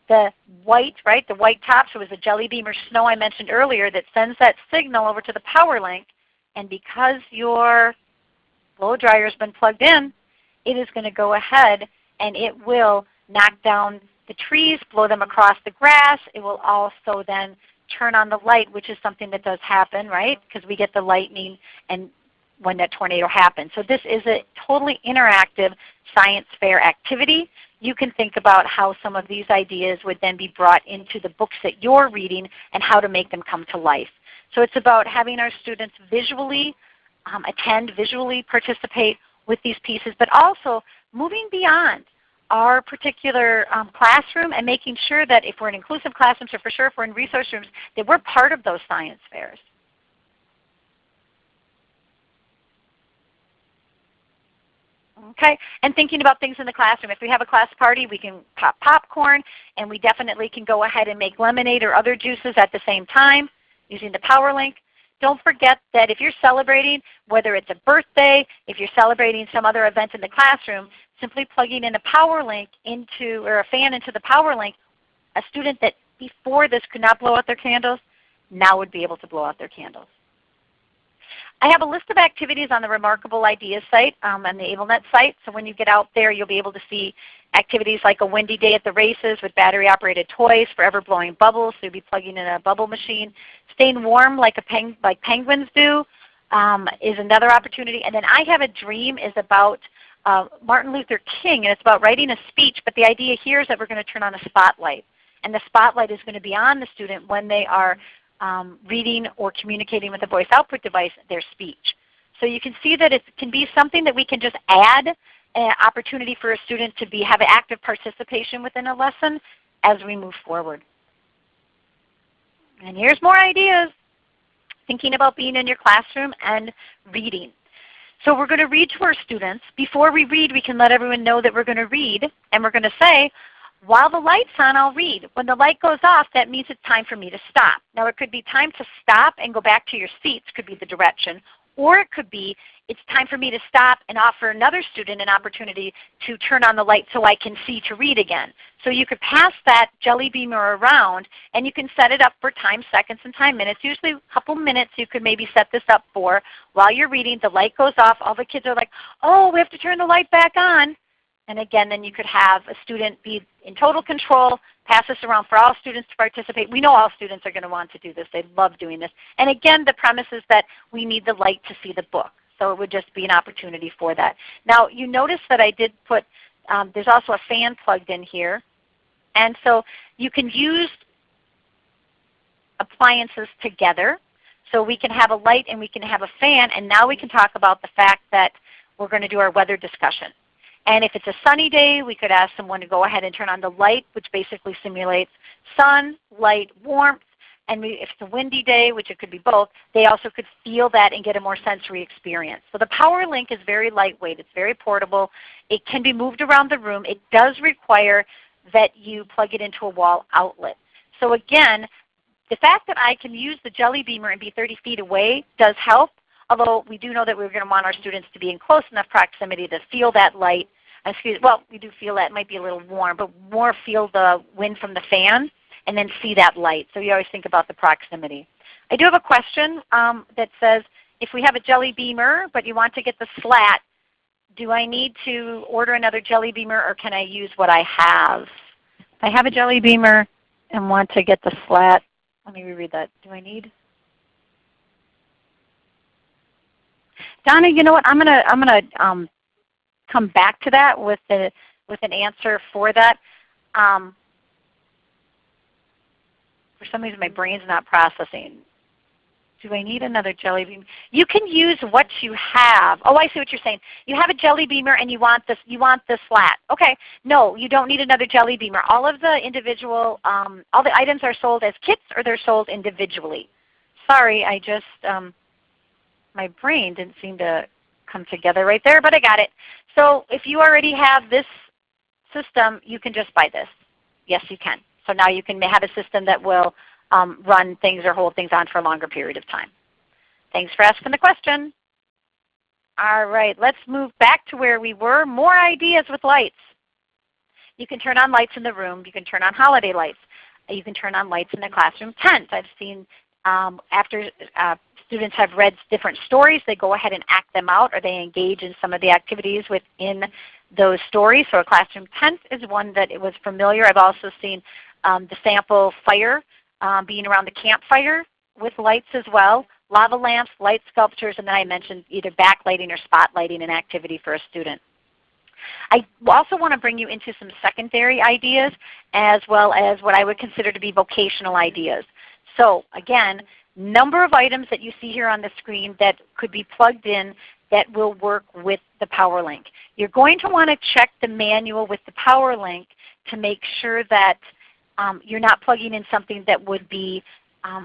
the white, the white top, so it was a jelly beam or snow I mentioned earlier that sends that signal over to the PowerLink. And because your blow dryer has been plugged in, it is going to go ahead and it will knock down the trees, blow them across the grass. It will also then turn on the light, which is something that does happen, right? Because we get the lightning and when that tornado happens. So this is a totally interactive science fair activity. You can think about how some of these ideas would then be brought into the books that you're reading and how to make them come to life. So it's about having our students visually attend, visually participate with these pieces, but also moving beyond our particular classroom and making sure that if we're in inclusive classrooms, or for sure if we're in resource rooms, that we're part of those science fairs. Okay, and thinking about things in the classroom. If we have a class party, we can pop popcorn, and we definitely can go ahead and make lemonade or other juices at the same time using the PowerLink. Don't forget that if you're celebrating, whether it's a birthday, if you're celebrating some other event in the classroom, simply plugging in a PowerLink or a fan into the PowerLink, a student that before this could not blow out their candles, now would be able to blow out their candles. I have a list of activities on the Remarkable Ideas site, on the AbleNet site. So when you get out there, you'll be able to see activities like a windy day at the races with battery-operated toys, forever blowing bubbles, so you'll be plugging in a bubble machine. Staying warm like penguins do is another opportunity. And then I Have a Dream is about Martin Luther King, and it's about writing a speech. But the idea here is that we're going to turn on a spotlight. and the spotlight is going to be on the student when they are reading or communicating with a voice output device their speech. So you can see that it can be something that we can just add an opportunity for a student to have an active participation within a lesson as we move forward. And here's more ideas. Thinking about being in your classroom and reading. So we're going to read to our students. Before we read, we can let everyone know that we're going to read, and we're going to say, while the light's on, I'll read. When the light goes off, that means it's time for me to stop. Now it could be time to stop and go back to your seats, could be the direction. Or it could be, it's time for me to stop and offer another student an opportunity to turn on the light so I can see to read again. So you could pass that jelly beamer around, and you can set it up for time seconds and time minutes. Usually a couple minutes you could maybe set this up for. While you're reading, the light goes off. All the kids are like, oh, we have to turn the light back on. And again, then you could have a student be in total control, pass this around for all students to participate. We know all students are going to want to do this. They love doing this. And again, the premise is that we need the light to see the book. So it would just be an opportunity for that. Now you notice that I did put, there's also a fan plugged in here. And so you can use appliances together. So we can have a light and we can have a fan, and now we can talk about the fact that we're going to do our weather discussion. And if it's a sunny day, we could ask someone to go ahead and turn on the light, which basically simulates sun, light, warmth. And if it's a windy day, which it could be both, they also could feel that and get a more sensory experience. So the PowerLink is very lightweight. It's very portable. It can be moved around the room. It does require that you plug it into a wall outlet. So again, the fact that I can use the jelly beamer and be 30 feet away does help. Although we do know that we're going to want our students to be in close enough proximity to feel that light. Well, we do feel that. It might be a little warm, but more feel the wind from the fan and then see that light. So you always think about the proximity. I do have a question that says, if we have a jelly beamer but you want to get the slat, do I need to order another jelly beamer, or can I use what I have? If I have a jelly beamer and want to get the slat, let me reread that. Do I need? Donna, you know what? I'm gonna come back to that with an answer for that. For some reason, my brain's not processing. Do I need another jelly beamer? You can use what you have. Oh, I see what you're saying. You have a jelly beamer and you want this slat. Okay. No, you don't need another jelly beamer. All of the individual, all the items are sold as kits, or they're sold individually. Sorry, I just my brain didn't seem to come together right there, but I got it. So if you already have this system, you can just buy this. Yes, you can. So now you can have a system that will run things or hold things on for a longer period of time. Thanks for asking the question. All right, let's move back to where we were. More ideas with lights. You can turn on lights in the room. You can turn on holiday lights. You can turn on lights in the classroom tent. I've seen after students have read different stories, they go ahead and act them out, or they engage in some of the activities within those stories. So a classroom tent is one that it was familiar. I've also seen the sample fire being around the campfire with lights as well, lava lamps, light sculptures, and then I mentioned either backlighting or spotlighting an activity for a student. I also want to bring you into some secondary ideas as well as what I would consider to be vocational ideas. So again, number of items that you see here on the screen that could be plugged in that will work with the PowerLink. You're going to want to check the manual with the PowerLink to make sure that you're not plugging in something that would be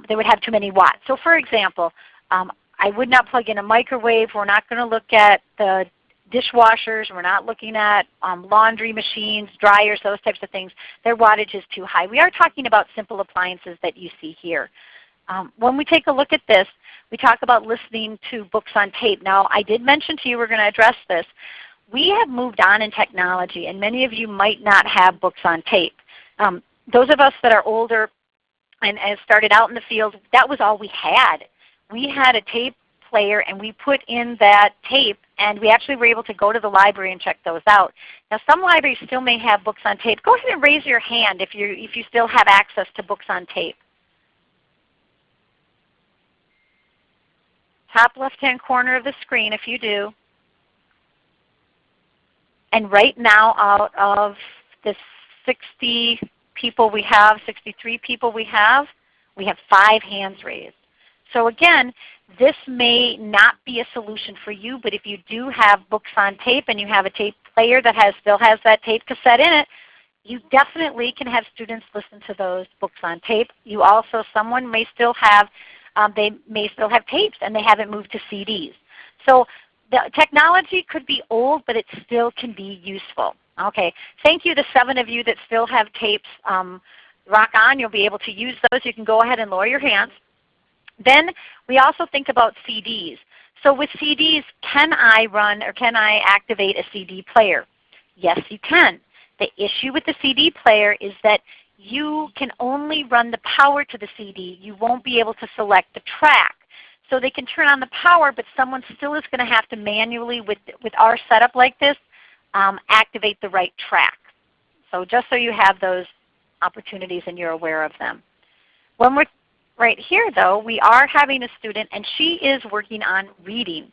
that would have too many watts. So for example, I would not plug in a microwave. We're not going to look at the dishwashers. We're not looking at laundry machines, dryers, those types of things. Their wattage is too high. We are talking about simple appliances that you see here. When we take a look at this, we talk about listening to books on tape. Now I did mention to you we're going to address this. We have moved on in technology, and many of you might not have books on tape. Those of us that are older and started out in the field, that was all we had. We had a tape player and we put in that tape, and we actually were able to go to the library and check those out. Now some libraries still may have books on tape. Go ahead and raise your hand if you still have access to books on tape. Top left-hand corner of the screen if you do. And right now, out of the 60 people we have, 63 people we have 5 hands raised. So again, this may not be a solution for you, but if you do have books on tape and you have a tape player that still has that tape cassette in it, you definitely can have students listen to those books on tape. You also, someone may still have, they may still have tapes and they haven't moved to CDs. So the technology could be old, but it still can be useful. Okay, thank you to 7 of you that still have tapes. Rock on, you'll be able to use those. You can go ahead and lower your hands. Then we also think about CDs. So with CDs, can I run or can I activate a CD player? Yes, you can. The issue with the CD player is that you can only run the power to the CD. You won't be able to select the track. So they can turn on the power, but someone still is going to have to manually, with our setup like this, activate the right track. So just so you have those opportunities and you're aware of them. When we're right here though, we are having a student and she is working on reading.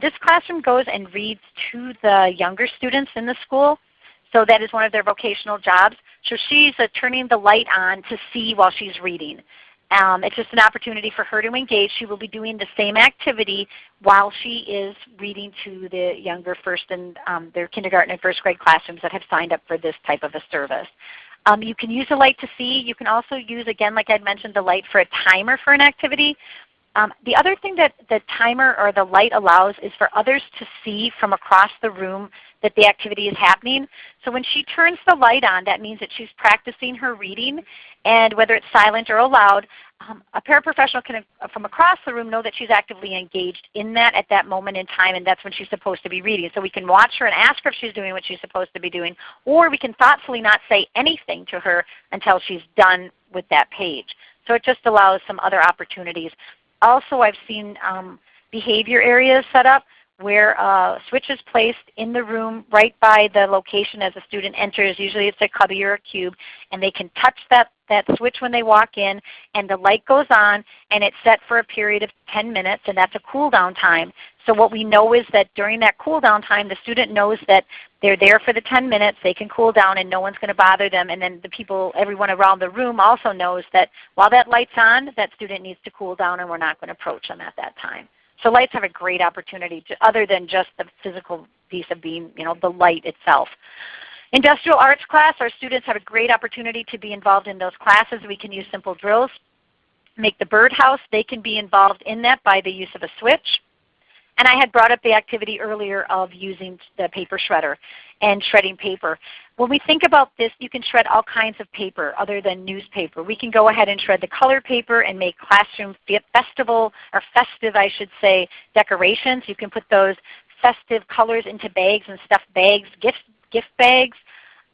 This classroom goes and reads to the younger students in the school. So that is one of their vocational jobs. So she's turning the light on to see while she's reading. It's just an opportunity for her to engage. She will be doing the same activity while she is reading to the younger first and their kindergarten and first grade classrooms that have signed up for this type of a service. You can use the light to see. You can also use, again, like I mentioned, the light for a timer for an activity. The other thing that the timer or the light allows is for others to see from across the room that the activity is happening. So when she turns the light on, that means that she's practicing her reading, and whether it's silent or aloud, a paraprofessional can, from across the room, know that she's actively engaged in that at that moment in time, and that's when she's supposed to be reading. So we can watch her and ask her if she's doing what she's supposed to be doing, or we can thoughtfully not say anything to her until she's done with that page. So it just allows some other opportunities. Also, I've seen behavior areas set up where a switch is placed in the room right by the location as a student enters. Usually it's a cubby or a cube, and they can touch that switch when they walk in, and the light goes on, and it's set for a period of 10 minutes, and that's a cool down time. So what we know is that during that cool down time, the student knows that they're there for the 10 minutes, they can cool down, and no one's going to bother them. And then the people, everyone around the room also knows that while that light's on, that student needs to cool down, and we're not going to approach them at that time. So lights have a great opportunity other than just the physical piece of being, the light itself. Industrial arts class, our students have a great opportunity to be involved in those classes. We can use simple drills. Make the birdhouse, they can be involved in that by the use of a switch. And I had brought up the activity earlier of using the paper shredder and shredding paper. When we think about this, you can shred all kinds of paper other than newspaper. We can go ahead and shred the color paper and make classroom festival, or festive I should say, decorations. You can put those festive colors into bags and stuffed bags, gift bags.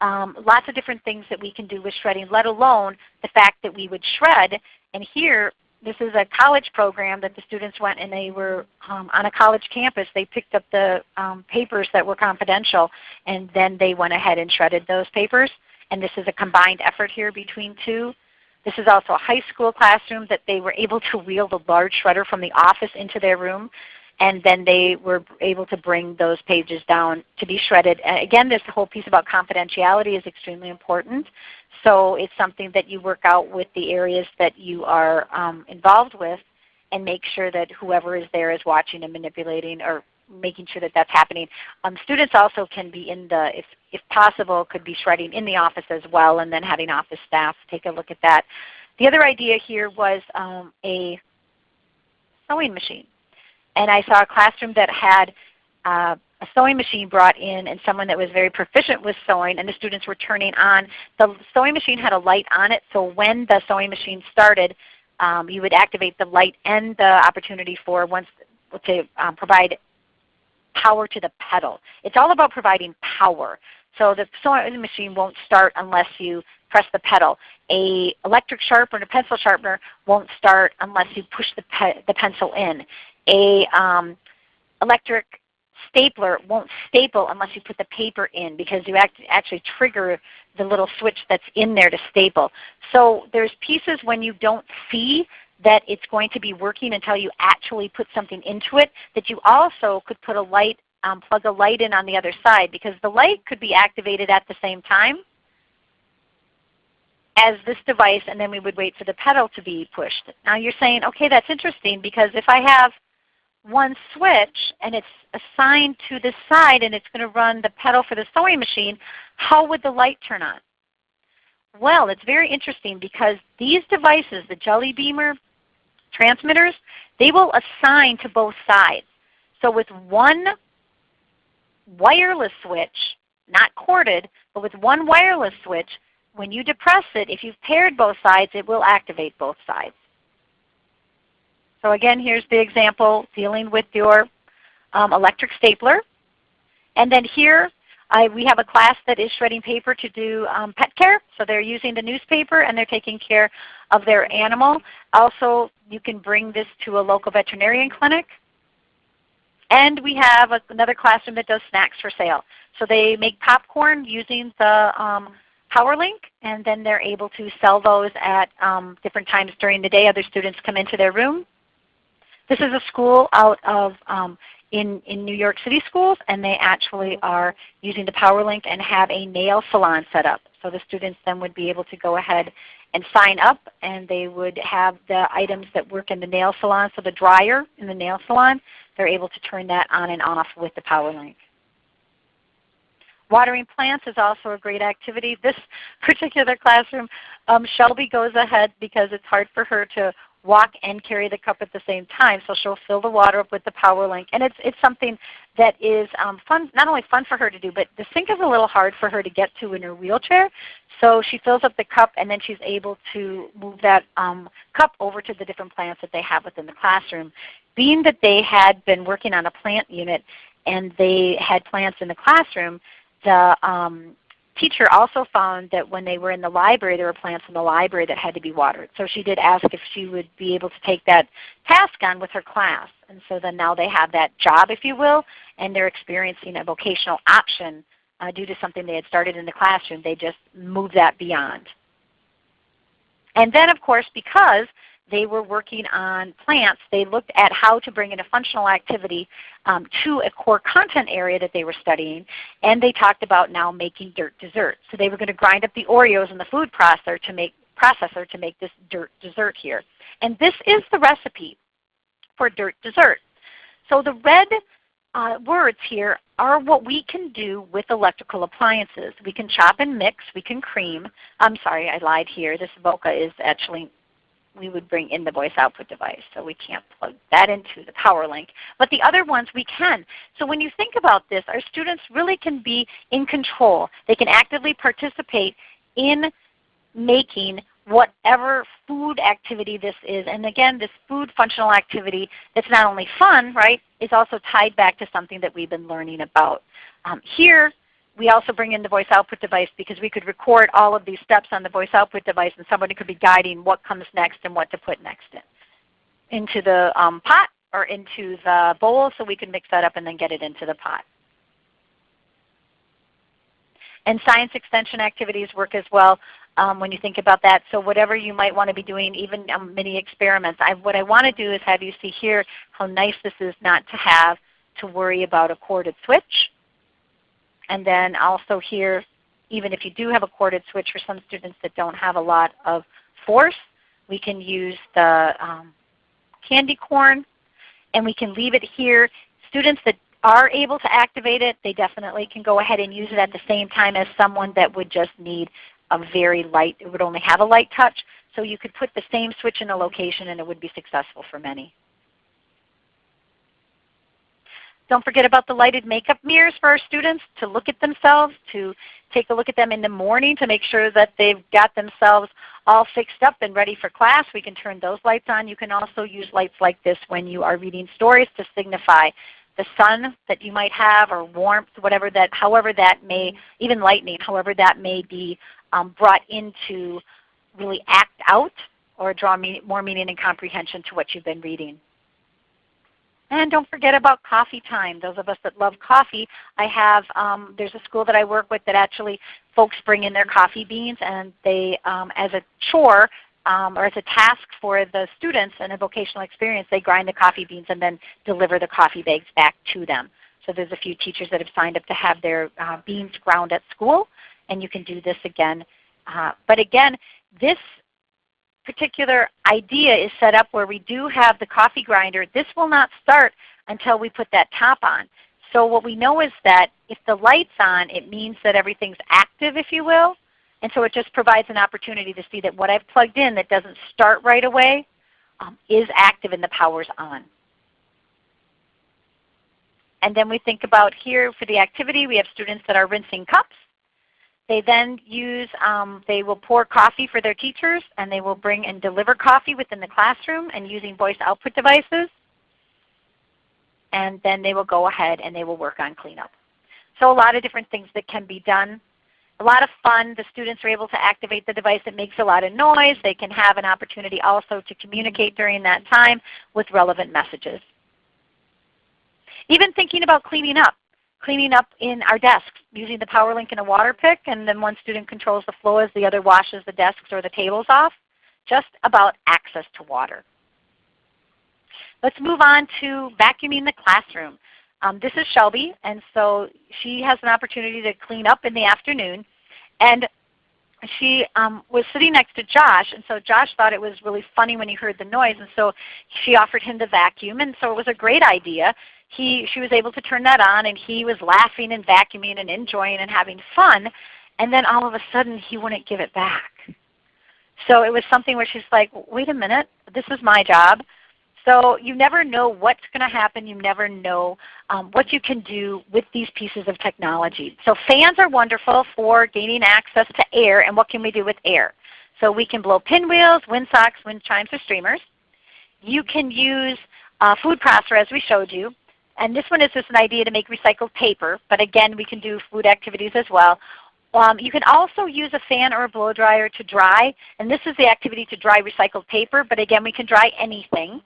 Lots of different things that we can do with shredding, let alone the fact that we would shred. And here, this is a college program that the students went, and they were on a college campus. They picked up the papers that were confidential, and then they went ahead and shredded those papers. And this is a combined effort here between two. This is also a high school classroom that they were able to wheel the large shredder from the office into their room, and then they were able to bring those pages down to be shredded. Again, this whole piece about confidentiality is extremely important. So it's something that you work out with the areas that you are involved with, and make sure that whoever is there is watching and manipulating, or making sure that that's happening. Students also can be in the, if possible, could be shredding in the office as well, and then having office staff take a look at that. The other idea here was a sewing machine. And I saw a classroom that had a sewing machine brought in, and someone that was very proficient with sewing, and the students were turning on. The sewing machine had a light on it, so when the sewing machine started, you would activate the light and the opportunity for to provide power to the pedal. It's all about providing power. So the sewing machine won't start unless you press the pedal. An electric sharpener, a pencil sharpener won't start unless you push the pencil in. A electric stapler won't staple unless you put the paper in, because you actually trigger the little switch that's in there to staple. So there's pieces when you don't see that it's going to be working until you actually put something into it, that you also could put a light, plug a light in on the other side, because the light could be activated at the same time. as this device, and then we would wait for the pedal to be pushed. Now you're saying, okay, that's interesting, because if I have one switch and it's assigned to this side and it's going to run the pedal for the sewing machine, how would the light turn on? Well, it's very interesting, because these devices, the Jelly Beamer transmitters, they will assign to both sides. So with one wireless switch, not corded, but with one wireless switch, when you depress it, if you've paired both sides, it will activate both sides. So again, here's the example dealing with your electric stapler. And then here we have a class that is shredding paper to do pet care. So they're using the newspaper and they're taking care of their animal. Also, you can bring this to a local veterinarian clinic. And we have another classroom that does snacks for sale. So they make popcorn using the PowerLink, and then they're able to sell those at different times during the day. Other students come into their room. This is a school out of in New York City schools, and they actually are using the PowerLink and have a nail salon set up. So the students then would be able to go ahead and sign up, and they would have the items that work in the nail salon. So the dryer in the nail salon, they're able to turn that on and off with the PowerLink. Watering plants is also a great activity. This particular classroom, Shelby goes ahead because it's hard for her to walk and carry the cup at the same time. So she'll fill the water up with the PowerLink. And it's something that is fun, not only fun for her to do, but the sink is a little hard for her to get to in her wheelchair. So she fills up the cup, and then she's able to move that cup over to the different plants that they have within the classroom. Being that they had been working on a plant unit and they had plants in the classroom, the teacher also found that when they were in the library, there were plants in the library that had to be watered. So she did ask if she would be able to take that task on with her class. And so then now they have that job, if you will, and they're experiencing a vocational option due to something they had started in the classroom. They just moved that beyond. And then, of course, because they were working on plants, they looked at how to bring in a functional activity to a core content area that they were studying, and they talked about now making dirt dessert. So they were going to grind up the Oreos in the food processor to make this dirt dessert here. And this is the recipe for dirt dessert. So the red words here are what we can do with electrical appliances. We can chop and mix. We can cream. I'm sorry, I lied here. This Voca is actually, we would bring in the voice output device, so we can't plug that into the PowerLink. But the other ones we can. So when you think about this, our students really can be in control. They can actively participate in making whatever food activity this is. And again, this food functional activity, it's not only fun, right, it's also tied back to something that we've been learning about. Here, we also bring in the voice output device because we could record all of these steps on the voice output device, and somebody could be guiding what comes next and what to put next into the pot or into the bowl, so we can mix that up and then get it into the pot. And science extension activities work as well when you think about that. So whatever you might want to be doing, even mini experiments. What I want to do is have you see here how nice this is not to have to worry about a corded switch. And then also here, even if you do have a corded switch for some students that don't have a lot of force, we can use the candy corn, and we can leave it here. Students that are able to activate it, they definitely can go ahead and use it at the same time as someone that would just need a very light, it would only have a light touch. So you could put the same switch in a location and it would be successful for many. Don't forget about the lighted makeup mirrors for our students to look at themselves, to take a look at them in the morning to make sure that they've got themselves all fixed up and ready for class. We can turn those lights on. You can also use lights like this when you are reading stories to signify the sun that you might have, or warmth, whatever that, however that may, even lightning, however that may be brought into really act out or draw more meaning and comprehension to what you've been reading. And don't forget about coffee time. Those of us that love coffee, I have, there's a school that I work with that actually folks bring in their coffee beans, and they, as a chore or as a task for the students in a vocational experience, they grind the coffee beans and then deliver the coffee bags back to them. So there's a few teachers that have signed up to have their beans ground at school, and you can do this again. But again, This particular idea is set up where we do have the coffee grinder. This will not start until we put that top on. So what we know is that if the light's on, it means that everything's active, if you will. And so it just provides an opportunity to see that what I've plugged in that doesn't start right away is active and the power's on. And then we think about here for the activity, we have students that are rinsing cups. They then use, they will pour coffee for their teachers, and they will bring and deliver coffee within the classroom and using voice output devices. And then they will go ahead and they will work on cleanup. So a lot of different things that can be done. A lot of fun. The students are able to activate the device. It makes a lot of noise. They can have an opportunity also to communicate during that time with relevant messages. Even thinking about cleaning up in our desks using the PowerLink and a water pick, and then one student controls the flow as the other washes the desks or the tables off. Just about access to water. Let's move on to vacuuming the classroom. This is Shelby, and so she has an opportunity to clean up in the afternoon. And she was sitting next to Josh, and so Josh thought it was really funny when he heard the noise, and so she offered him the vacuum, and so it was a great idea. She was able to turn that on, and he was laughing and vacuuming and enjoying and having fun, and then all of a sudden he wouldn't give it back. So it was something where she's like, wait a minute, this is my job. So you never know what's going to happen. You never know what you can do with these pieces of technology. So fans are wonderful for gaining access to air, and what can we do with air? So we can blow pinwheels, wind socks, wind chimes, or streamers. You can use a food processor as we showed you. And this one is just an idea to make recycled paper, but again we can do food activities as well. You can also use a fan or a blow dryer to dry, and this is the activity to dry recycled paper, but again we can dry anything.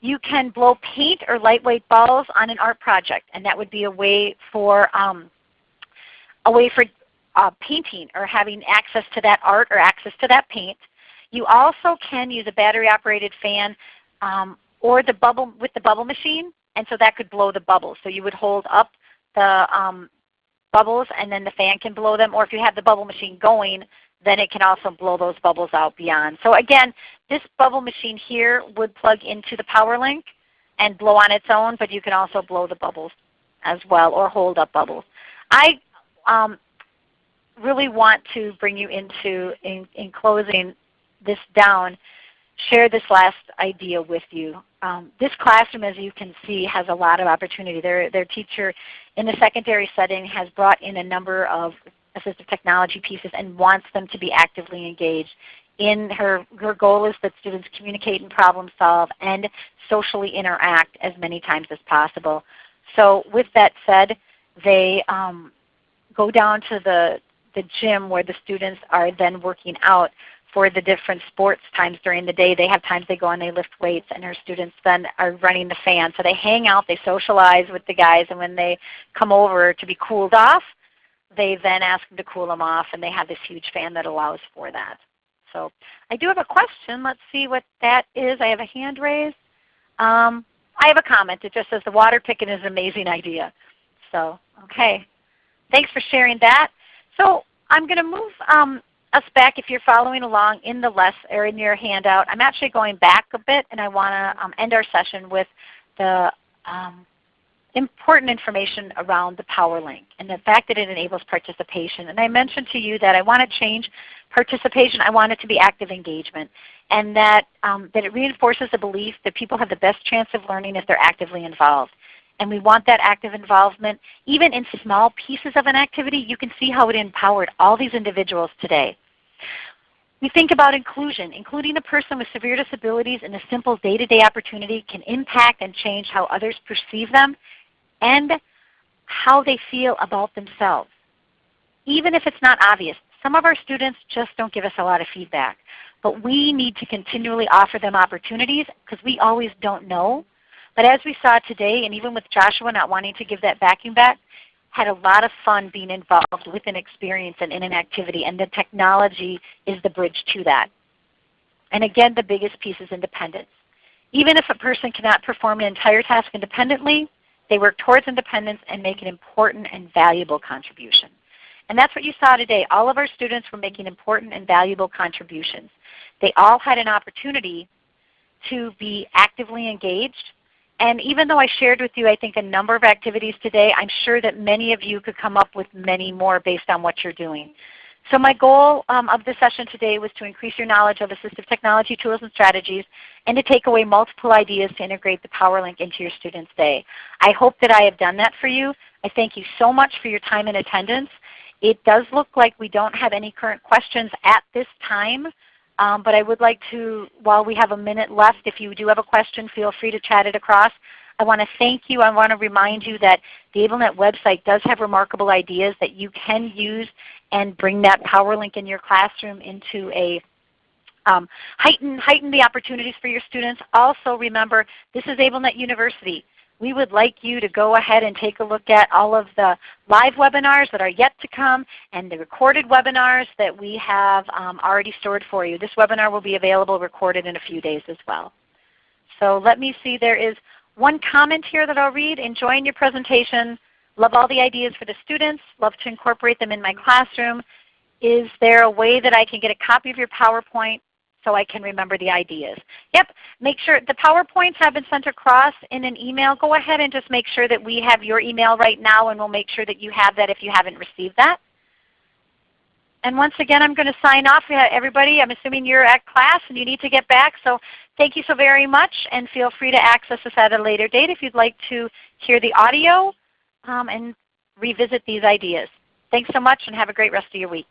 You can blow paint or lightweight balls on an art project, and that would be a way for painting or having access to that art or access to that paint. You also can use a battery-operated fan or the bubble machine, and so that could blow the bubbles. So you would hold up the bubbles, and then the fan can blow them. Or if you have the bubble machine going, then it can also blow those bubbles out beyond. So again, this bubble machine here would plug into the PowerLink and blow on its own, but you can also blow the bubbles as well or hold up bubbles. I really want to bring you into, in closing this down, share this last idea with you. This classroom, as you can see, has a lot of opportunity. Their teacher in the secondary setting has brought in a number of assistive technology pieces and wants them to be actively engaged. Her goal is that students communicate and problem solve and socially interact as many times as possible. So with that said, they go down to the gym where the students are then working out for the different sports times during the day. They have times they go and they lift weights, and her students then are running the fan. So they hang out, they socialize with the guys, and when they come over to be cooled off, they then ask them to cool them off, and they have this huge fan that allows for that. So I do have a question. Let's see what that is. I have a hand raised. I have a comment. It just says the water picking is an amazing idea. So, okay. Thanks for sharing that. So I'm going to move us back, if you're following along in the lesson or in your handout. I'm actually going back a bit, and I want to end our session with the important information around the PowerLink and the fact that it enables participation. And I mentioned to you that I want to change participation. I want it to be active engagement, and that it reinforces the belief that people have the best chance of learning if they're actively involved. And we want that active involvement. Even in small pieces of an activity, you can see how it empowered all these individuals today. We think about inclusion. Including a person with severe disabilities in a simple day-to-day opportunity can impact and change how others perceive them and how they feel about themselves. Even if it's not obvious, some of our students just don't give us a lot of feedback. But we need to continually offer them opportunities because we always don't know. But as we saw today, and even with Joshua not wanting to give that vacuum back, had a lot of fun being involved with an experience and in an activity, and the technology is the bridge to that. And again, the biggest piece is independence. Even if a person cannot perform an entire task independently, they work towards independence and make an important and valuable contribution. And that's what you saw today. All of our students were making important and valuable contributions. They all had an opportunity to be actively engaged. And even though I shared with you, I think, a number of activities today, I'm sure that many of you could come up with many more based on what you're doing. So my goal of this session today was to increase your knowledge of assistive technology tools and strategies, and to take away multiple ideas to integrate the PowerLink into your students' day. I hope that I have done that for you. I thank you so much for your time and attendance. It does look like we don't have any current questions at this time. But I would like to, while we have a minute left, if you do have a question, feel free to chat it across. I want to thank you. I want to remind you that the AbleNet website does have remarkable ideas that you can use and bring that PowerLink in your classroom into a heighten the opportunities for your students. Also remember, this is AbleNet University. We would like you to go ahead and take a look at all of the live webinars that are yet to come and the recorded webinars that we have already stored for you. This webinar will be available recorded in a few days as well. So let me see, there is one comment here that I'll read. Enjoying your presentation. Love all the ideas for the students. Love to incorporate them in my classroom. Is there a way that I can get a copy of your PowerPoint so I can remember the ideas? Yep, make sure the PowerPoints have been sent across in an email. Go ahead and just make sure that we have your email right now, and we'll make sure that you have that if you haven't received that. And once again, I'm going to sign off. Everybody, I'm assuming you're at class and you need to get back. So thank you so very much, and feel free to access this at a later date if you'd like to hear the audio and revisit these ideas. Thanks so much, and have a great rest of your week.